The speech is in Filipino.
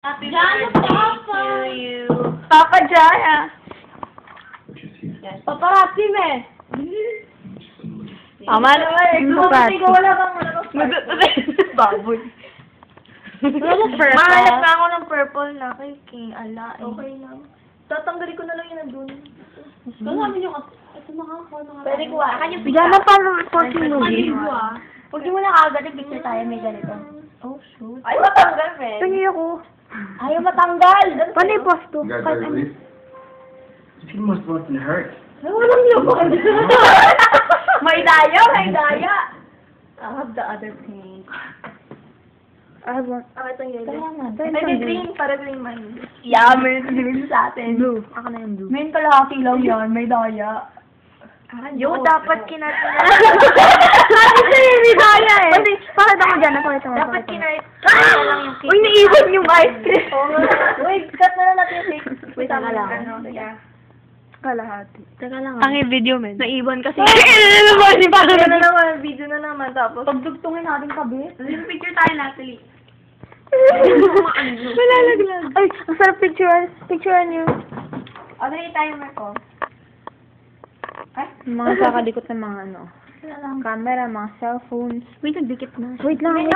Happy Jaya, birthday Papa. to you. Papa Jaya. Yes. Paparazzi, me. Tama naman eh. Paparazzi. Wala bang baboy. Mahanap na ako ng purple na kay King. Ala. Okay lang. Tatanggalin ko na lang yun nandun. Kasama yung ito nakakakuha mga Pwede ko ah. Kanya Diyan na para reporting movie. Huwag mo na kagad picture tayo, may ganito. Oh, shoot. Ay, matanggal, friend. Tingin ako. Ayaw matanggal. Paano yung post to? You guys Kahit ready to leave? People must want to hurt. Ay, walang lubog. May daya, may daya. I have the other pink. I want... Ah, ito yung Kaya yellow. nga. Pwede green, para green man. Yeah, may green sa atin. Blue. Ako na yung blue. Main kalahati lang yan, may daya. Yo, dapat kinarap. Kasi may daya eh. Pati, pakita mo dyan. Pakita mo. Dapat pakita mo. kinarap lang yung cake. Uy, naibon yung ice cream. Wait, cut na lang natin yung cake. Wait, tama lang. Yeah. Kalahati. Teka lang. video, men. Naibon kasi. Ano ba? Video na naman, video na naman. Tapos, Pagdugtungin natin kabit. picture tayo, Natalie. Malalaglag. Ay, ang sarap picturean. Picturean niyo. Ano yung timer ko? Mga kakadikot ng mga ano. Camera, mga cellphones. Wait, nagdikit na. Wait lang.